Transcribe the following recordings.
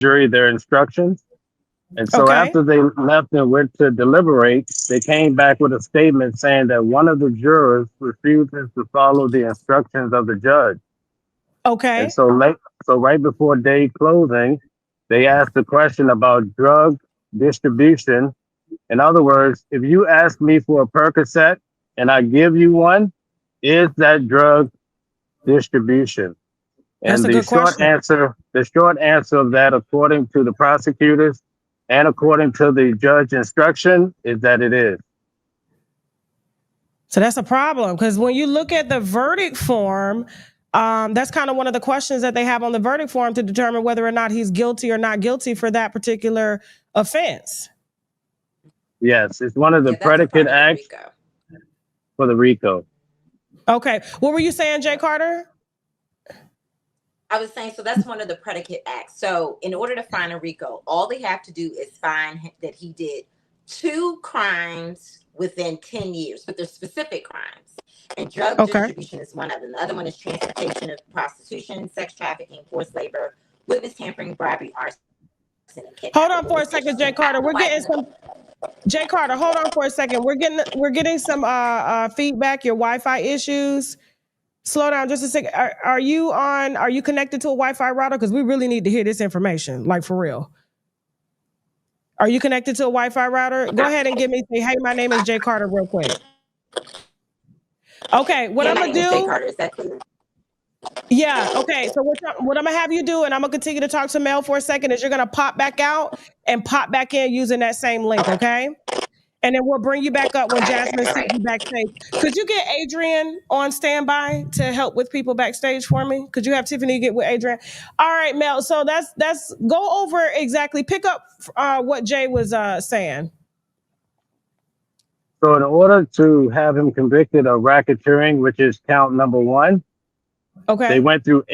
jury their instructions. And so Okay. after they left and went to deliberate, they came back with a statement saying that one of the jurors refuses to follow the instructions of the judge. And Okay. so right before day closing, they asked the question about drug distribution. In other words, if you ask me for a Percocet and I give you one, is that drug distribution? That's And a good question. the short answer of that, according to the prosecutors and according to the judge instruction, is that it is. So that's a problem because when you look at the verdict form, that's kind of one of the questions that they have on the verdict form to determine whether or not he's guilty or not guilty for that particular offense. Yes, it's one of the Yeah, that's a predicate part of the acts RICO. for the RICO. Okay. What were you saying, Jay Yep. Carter? I was saying, so that's one of the predicate acts. So in order to find a RICO, all they have to do is find that he did two crimes within 10 years, but they're specific crimes. And drug Okay. distribution is one of them. The other one is transportation of prostitution, sex trafficking, forced labor, witness tampering, bribery, arson, and Hold kidnapping. on But for a what's second, Jay interesting Carter. about We're getting some Jay Carter, hold on for a second. We're getting some feedback, your Wi-Fi issues. Slow down just a second. Are you connected to a Wi-Fi router? Because we really need to hear this information, like for real. Are you connected to a Wi-Fi router? Go ahead and say, hey, my name is Jay Carter, real quick. Okay, what yeah, I'm my gonna name is Jay do? Carter. Is that clear? Yeah, okay. So what I'm gonna have you do, and I'm gonna continue to talk to Mel for a second, is you're gonna pop back out and pop back in using that same link, Okay. okay? And then we'll bring you back up when Jasmine All sends right. you backstage. Could you get Adrian on standby to help with people backstage for me? Could you have Tiffany get with Adrian? All right, Mel. So that's go over exactly. Pick up what Jay was saying. So in order to have him convicted of racketeering, which is count number one, they Okay. went through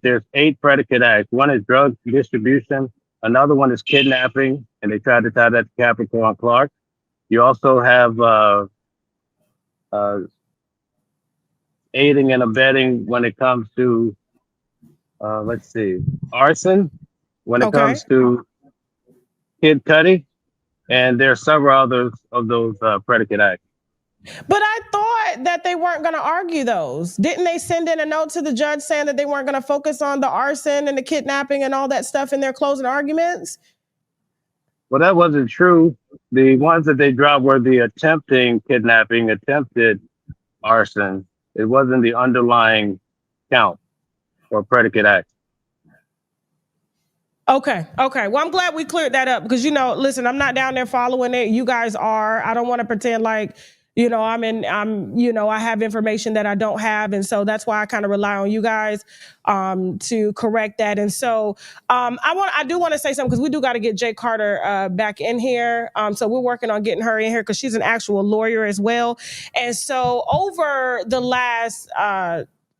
there's eight predicate acts. One is drug distribution, another one is kidnapping, and they tried to tie that to Capricorn Clark. You also have uh, aiding and abetting when it comes to let's see, arson, when it Okay. comes to Kid Cudi, and there are several others of those predicate acts. But I thought that they weren't going to argue those. Didn't they send in a note to the judge saying that they weren't going to focus on the arson and the kidnapping and all that stuff in their closing arguments? Well, that wasn't true. The ones that they dropped were the attempting kidnapping, attempted arson. It wasn't the underlying count or predicate act. Okay. Okay. Well, I'm glad we cleared that up because, listen, I'm not down there following it. You guys are. I don't want to pretend like, I have information that I don't have. And so that's why I kind of rely on you guys to correct that. And so I do want to say something because we do got to get Jay Carter back in here. So we're working on getting her in here because she's an actual lawyer as well. And so over the last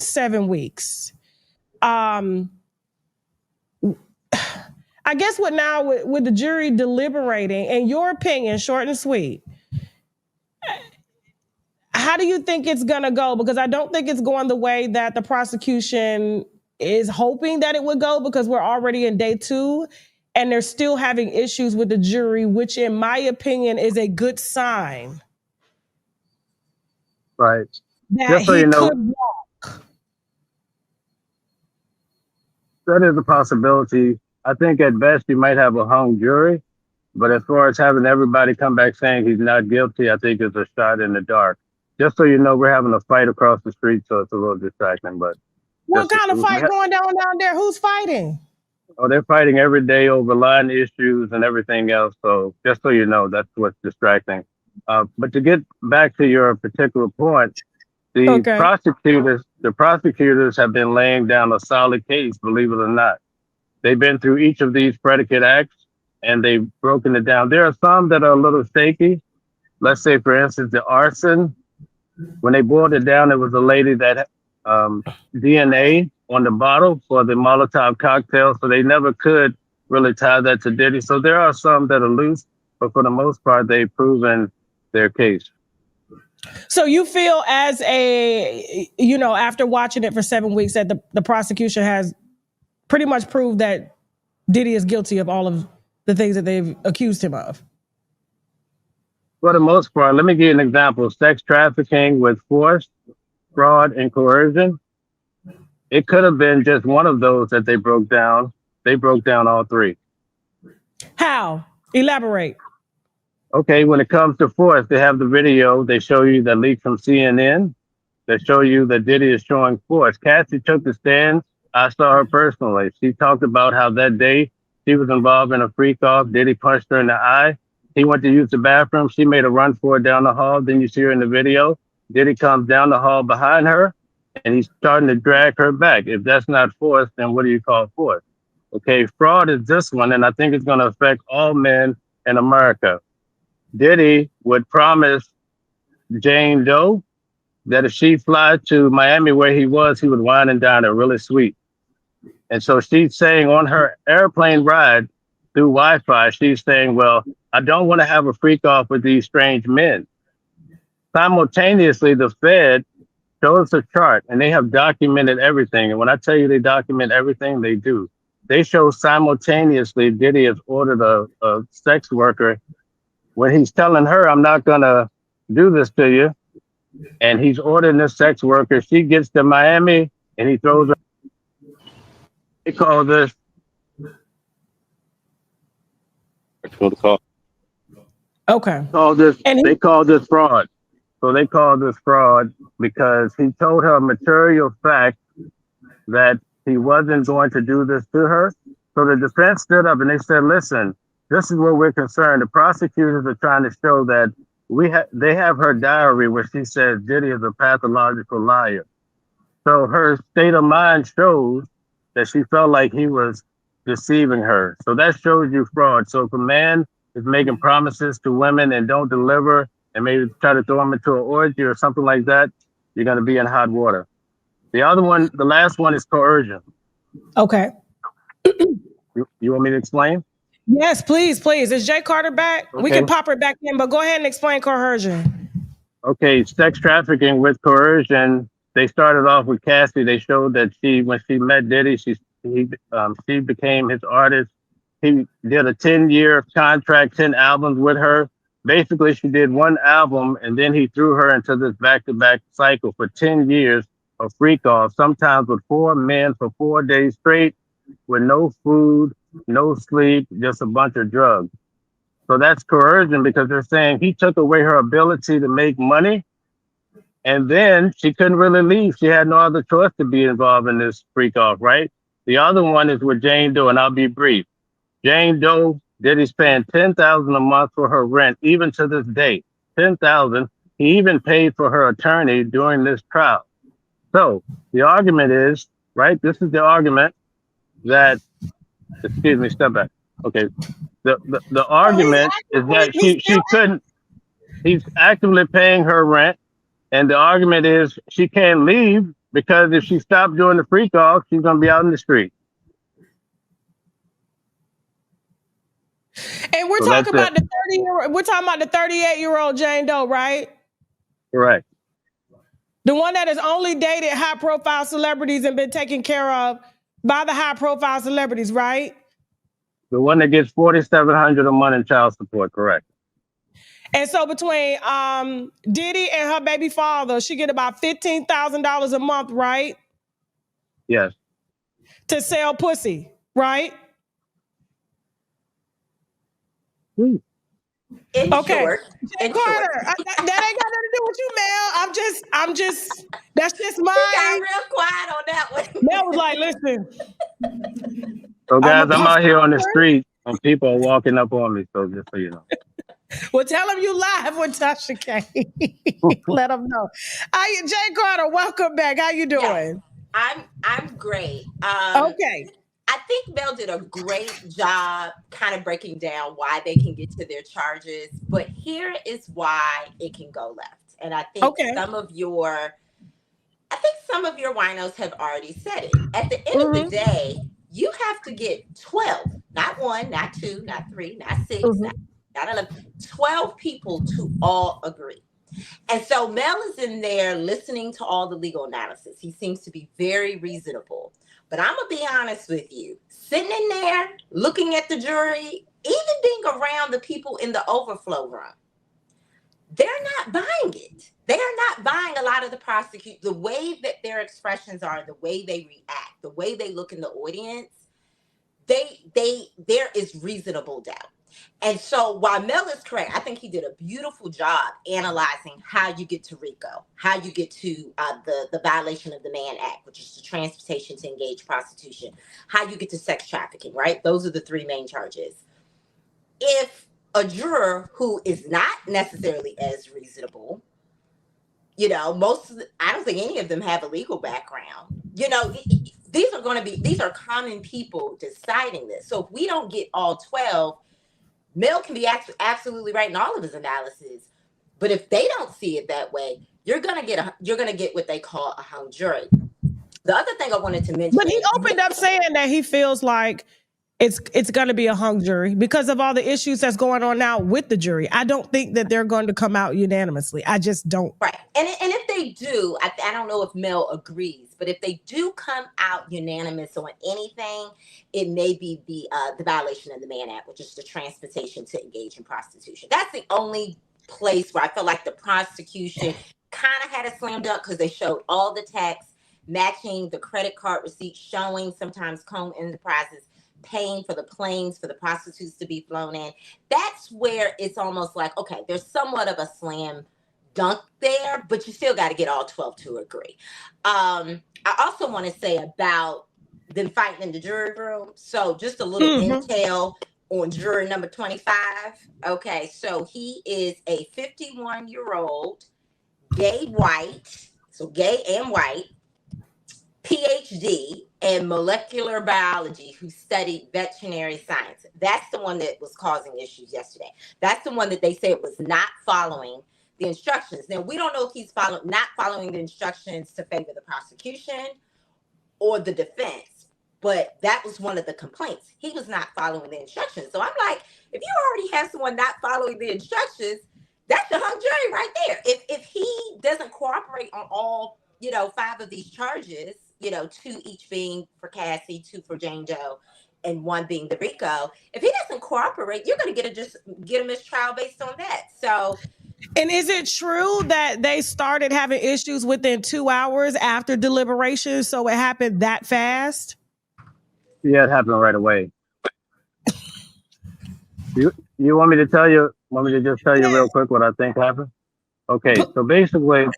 7 weeks, um, I guess with the jury deliberating, in your opinion, short and sweet, how do you think it's going to go? Because I don't think it's going the way that the prosecution is hoping that it would go because we're already in day 2 and they're still having issues with the jury, which in my opinion is a good sign Right. that Just so he you know, could walk. that is a possibility. I think at best you might have a hung jury, but as far as having everybody come back saying he's not guilty, I think it's a shot in the dark. Just so you know, we're having a fight across the street, so it's a little distracting. But What just kind of fight going down there? Who's fighting? oh, they're fighting every day over line issues and everything else. So just so you know, that's what's distracting. But to get back to your particular point, Okay. the prosecutors have been laying down a solid case, believe it or not. They've been through each of these predicate acts and they've broken it down. There are some that are a little shaky. Let's say, for instance, the arson. When they boiled it down, it was a lady that DNA on the bottle for the Molotov cocktail, so they never could really tie that to Diddy. So there are some that are loose, but for the most part, they've proven their case. So you feel after watching it for 7 weeks that the prosecution has pretty much proved that Diddy is guilty of all of the things that they've accused him of. For the most part, let me give you an example. Sex trafficking with force, fraud, and coercion. It could have been just one of those that they broke down. They broke down all three. How? Elaborate. Okay, when it comes to force, they have the video. They show you the leak from CNN. They show you that Diddy is showing force. Cassie took the stand. I saw her personally. She talked about how that day she was involved in a freak off. Diddy punched her in the eye. He went to use the bathroom. She made a run for it down the hall. Then you see her in the video. Diddy comes down the hall behind her and he's starting to drag her back. If that's not force, then what do you call force? Okay, fraud is this one, and I think it's going to affect all men in America. Diddy would promise Jane Doe that if she flies to Miami where he would wine and dine her really sweet. And so she's saying on her airplane ride through Wi-Fi, she's saying, well, I don't want to have a freak off with these strange men. Simultaneously, the Fed shows a chart and they have documented everything. And when I tell you they document everything, they do. They show simultaneously Diddy has ordered a sex worker when he's telling her, I'm not going to do this to you. And he's ordering this sex worker. She gets to Miami and he throws her. They call this. Okay. They call this fraud. So they call this fraud because he told her a material fact that he wasn't going to do this to her. So the defense stood up and they said, listen, this is what we're concerned. The prosecutors are trying to show that they have her diary where she says Diddy is a pathological liar. So her state of mind shows that she felt like he was deceiving her. So that shows you fraud. So if a man is making promises to women and don't deliver and maybe try to throw them into an orgy or something like that, you're going to be in hot water. The other one, the last one is coercion. Okay. You want me to explain? Yes, please. Is Jay Carter back? Okay. We can pop her back in, but go ahead and explain coercion. Okay, sex trafficking with coercion. They started off with Cassie. They showed that when she met Diddy, she became his artist. He did a 10-year contract, 10 albums with her. Basically, she did one album, and then he threw her into this back-to-back cycle for 10 years of freak off, sometimes with 4 men for 4 days straight, with no food, no sleep, just a bunch of drugs. So that's coercion because they're saying he took away her ability to make money, and then she couldn't really leave. She had no other choice to be involved in this freak off, right? The other one is with Jane Doe, and I'll be brief. Jane Doe, Diddy's paying $10,000 a month for her rent, even to this day. $10,000. He even paid for her attorney during this trial. So the argument is, right? This is the argument that, excuse me, step back. Okay. The argument is that she couldn't, he's actively paying her rent. And the argument is she can't leave because if she stopped doing the freak off, she's going to be out in the street. And we're talking about the 38-year-old Jane Doe, right? Correct. The one that has only dated high-profile celebrities and been taken care of by the high-profile celebrities, right? The one that gets $4,700 a month in child support, correct. And so between Diddy and her baby father, she get about $15,000 a month, right? Yes. To sell pussy, right? In okay. Short, in Carter, that ain't got nothing to do with you, Mel. I'm just. That's just my. She got real quiet on that one. Mel was like, "Listen." So guys, I'm out here on the street and people are walking up on me. So just so you know. Well, tell them you live with Tasha K. Let them know. Jay Carter, welcome back. How you doing? Yeah, I'm great. Okay. I think Mel did a great job kind of breaking down why they can get to their charges, but here is why it can go left. And I think some of your winos have already said it. At the end of the day, you have to get 12, not 1, not 2, not 3, not 6, not 11, 12 people to all agree. And so Mel is in there listening to all the legal analysis. He seems to be very reasonable. But I'm going to be honest with you. Sitting in there, looking at the jury, even being around the people in the overflow room, they're not buying it. They are not buying a lot of the way that their expressions are, the way they react, the way they look in the audience. There is reasonable doubt. And so while Mel is correct, I think he did a beautiful job analyzing how you get to RICO, how you get to the violation of the Mann Act, which is the transportation to engage prostitution, how you get to sex trafficking, right? Those are the three main charges. If a juror who is not necessarily as reasonable, I don't think any of them have a legal background. These are common people deciding this. So if we don't get all 12, Mel can be absolutely right in all of his analysis, but if they don't see it that way, you're gonna get what they call a hung jury. The other thing I wanted to mention, but he opened up saying that he feels like it's going to be a hung jury because of all the issues that's going on now with the jury. I don't think that they're going to come out unanimously. I just don't. Right, and if they do, I don't know if Mel agrees, but if they do come out unanimous on anything, it may be the violation of the Mann Act, which is the transportation to engage in prostitution. That's the only place where I felt like the prosecution kind of had a slam dunk because they showed all the text matching the credit card receipts, showing sometimes Cone Enterprises paying for the planes for the prostitutes to be flown in. That's where it's almost like, okay, there's somewhat of a slam dunk there, but you still got to get all 12 to agree. I also want to say about them fighting in the jury room. So just a little intel on juror number 25. Okay, so he is a 51-year-old gay white, so gay and white, PhD in molecular biology who studied veterinary science. That's the one that was causing issues yesterday. That's the one that they said was not following the instructions. Now, we don't know if he's not following the instructions to favor the prosecution or the defense, but that was one of the complaints. He was not following the instructions. So I'm like, if you already have someone not following the instructions, that's the hung jury right there. If he doesn't cooperate on all, 5 of these charges, 2 each being for Cassie, 2 for Jane Doe, and 1 being the RICO. If he doesn't cooperate, you're going to get a mistrial based on that. So, and is it true that they started having issues within 2 hours after deliberation? So it happened that fast? Yeah, it happened right away. You want me to tell you? Want me to just tell you real quick what I think happened? Okay, so basically,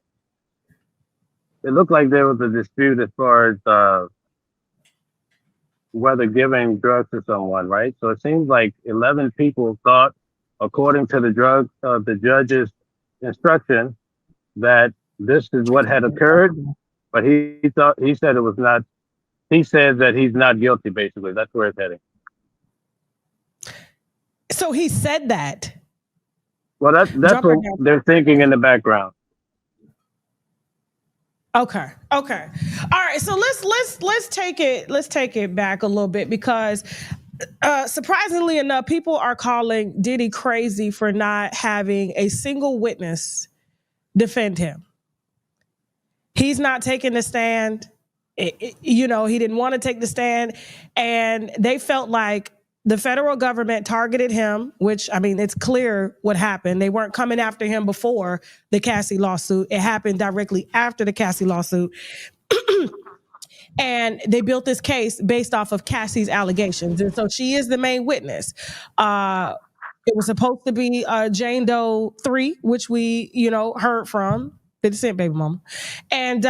it looked like there was a dispute as far as whether giving drugs to someone, right? So it seems like 11 people thought, according to the judge's instruction, that this is what had occurred, but he said it was not. He said that he's not guilty. Basically, that's where it's heading. So he said that. Well, that's what they're thinking in the background. Okay. All right. So let's take it back a little bit because surprisingly enough, people are calling Diddy crazy for not having a single witness defend him. He's not taking the stand. He didn't want to take the stand, and they felt like the federal government targeted him, which, I mean, it's clear what happened. They weren't coming after him before the Cassie lawsuit. It happened directly after the Cassie lawsuit. And they built this case based off of Cassie's allegations. And so she is the main witness. It was supposed to be Jane Doe 3, which we, heard from. 50 Cent baby mama. And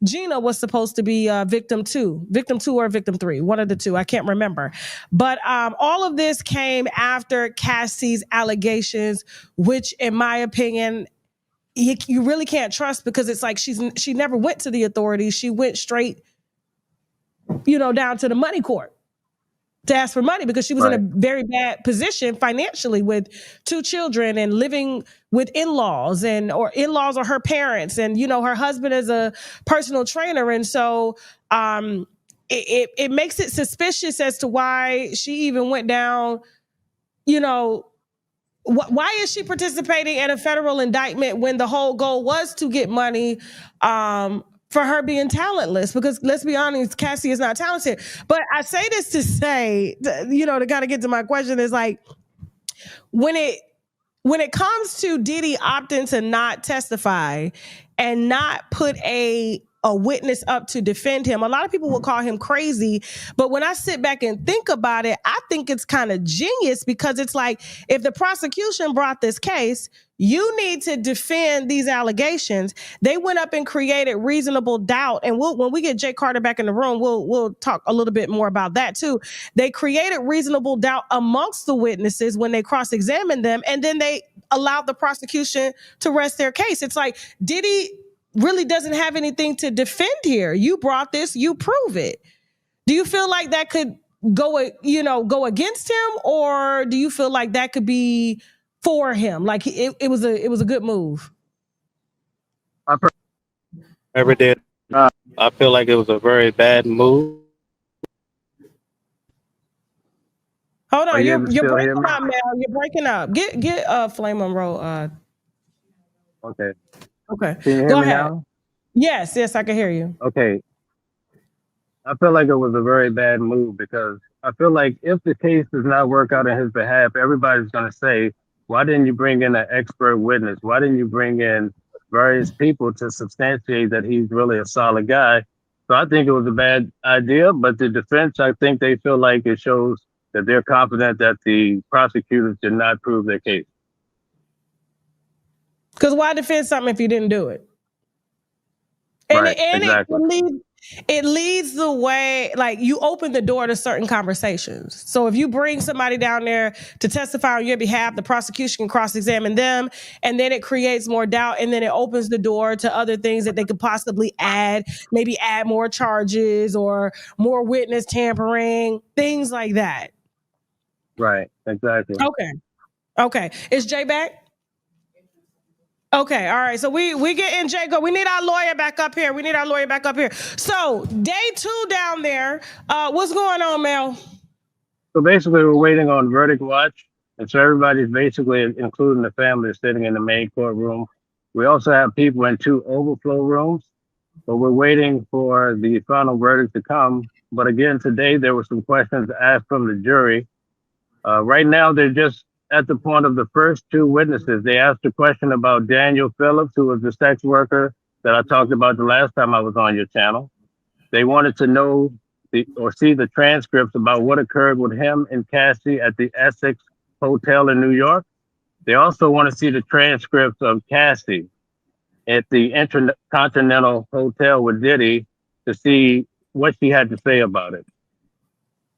Gina was supposed to be victim 2 or victim 3, one of the two. I can't remember. But all of this came after Cassie's allegations, which in my opinion, you really can't trust because it's like she never went to the authorities. She went straight, down to the money court to ask for money because she was in a very bad position financially with 2 children and living with in-laws or in-laws or her parents. And, her husband is a personal trainer. And so it makes it suspicious as to why she even went down, why is she participating in a federal indictment when the whole goal was to get money for her being talentless, because let's be honest, Cassie is not talented. But I say this to say, to kind of get to my question is like, when it comes to Diddy opting to not testify and not put a witness up to defend him, a lot of people will call him crazy. But when I sit back and think about it, I think it's kind of genius, because it's like, if the prosecution brought this case, you need to defend these allegations. They went up and created reasonable doubt. And when we get Jay Carter back in the room, we'll talk a little bit more about that too. They created reasonable doubt amongst the witnesses when they cross-examined them, and then they allowed the prosecution to rest their case. It's like, Diddy really doesn't have anything to defend here. You brought this, you prove it. Do you feel like that could go against him, or do you feel like that could be for him? Like it was a good move. I Never did. I feel like it was a very bad move. Hold on, you're still breaking hear me? up, Mel. You're breaking up. Get Flame Monroe. Okay. Okay. Can you hear Go me ahead. now? Yes, I can hear you. Okay. I feel like it was a very bad move, because I feel like if the case does not work out in his behalf, everybody's going to say, why didn't you bring in an expert witness? Why didn't you bring in various people to substantiate that he's really a solid guy? So I think it was a bad idea, but the defense, I think they feel like it shows that they're confident that the prosecutors did not prove their case. Because why defend something if you didn't do it? And, Right, exactly. it leads the way, like, you open the door to certain conversations. So if you bring somebody down there to testify on your behalf, the prosecution can cross-examine them, and then it creates more doubt, and then it opens the door to other things that they could possibly add, maybe add more charges or more witness tampering, things like that. Right, exactly. Okay. Is Jay back? Okay, all right. So we get in Jacob. We need our lawyer back up here. So day 2 down there. What's going on, Mel? So basically, we're waiting on verdict watch. And so everybody's basically, including the family, is sitting in the main courtroom. We also have people in 2 overflow rooms, but we're waiting for the final verdict to come. But again, today there were some questions asked from the jury. Right now, they're just at the point of the first 2 witnesses. They asked a question about Daniel Phillips, who was the sex worker that I talked about the last time I was on your channel. They wanted to know or see the transcripts about what occurred with him and Cassie at the Essex Hotel in New York. They also want to see the transcripts of Cassie at the Intercontinental Hotel with Diddy to see what she had to say about it.